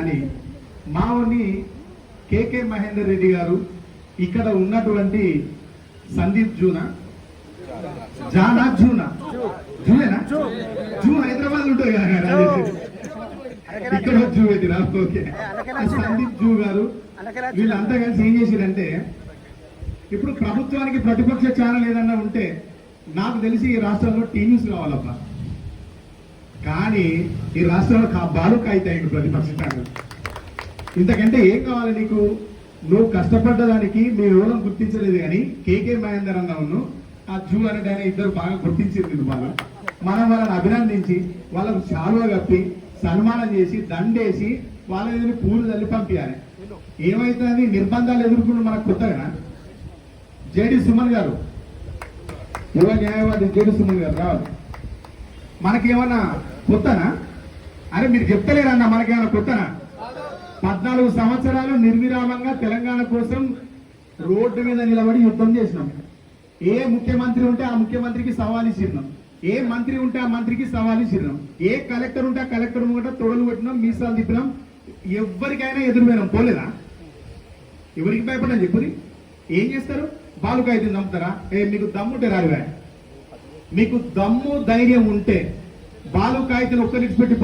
అని మావుని కేకే మహేందర్ రెడ్డి గారు ఇక్కడ ఉన్నటువంటి సందీప్ జూనా జానా జూనా జూనేనా జూ హైదరాబాద్ ఉంటుంది కదా ఇక్కడ జూ పెట్టినా ఓకే సందీప్ జూ గారు వీళ్ళంతా కలిసి ఏం చేసిరంటే ఇప్పుడు ప్రభుత్వానికి ప్రతిపక్ష ఛానల్ ఏదన్నా ఉంటే నాకు తెలిసి ఈ రాష్ట్రంలో టీవీస్ కావాలబ్బా, కానీ ఈ రాష్ట్రంలో బాలుక అవుతాయి ప్రతిపక్ష ఛానల్. ఇంతకంటే ఏం కావాలి నీకు? నువ్వు కష్టపడ్డదానికి మీ ఎవరం గుర్తించలేదు, కానీ కేకే మహేందర్ అన్నవును ఆ జూ అనేది ఆయన ఇద్దరు బాగా గుర్తించింది. బాగా మనం వాళ్ళని అభినందించి వాళ్ళకు శాలువ కప్పి సన్మానం చేసి దండేసి వాళ్ళని పూలు తల్లి పంపించాలి. ఏమైతుంది? నిర్బంధాలు ఎదుర్కొంటూ మనకు కొత్తగా జేడి సుమన్ గారు, యువ న్యాయవాది జేడి సుమన్ గారు రావాలి. మనకేమన్నా కొత్తనా? అరే మీరు చెప్తలేరన్నా, మనకేమన్నా కొత్తనా? 14 సంవత్సరాలు నిర్విరామంగా తెలంగాణ కోసం రోడ్డు మీద నిలబడి యుద్ధం చేసినాం. ఏ ముఖ్యమంత్రి ఉంటే ఆ ముఖ్యమంత్రికి సవాల్ ఇచ్చినాం, ఏ మంత్రి ఉంటే ఆ మంత్రికి సవాల్ ఇచ్చినాం, ఏ కలెక్టర్ ఉంటే ఆ కలెక్టర్ కూడా తొడలు పెట్టినాం, మీసాలు తిప్పినాం. ఎవరికైనా ఎదురుపోయినాం. పోలేదా? ఎవరికి భయపడ్డా చెప్పుది? ఏం చేస్తారు? బాలుకాయితీని నమ్ముతారా? మీకు దమ్ముంటే రాలివా, మీకు దమ్ము ధైర్యం ఉంటే బాలుకాయితీని ఒక్కరికి పెట్టి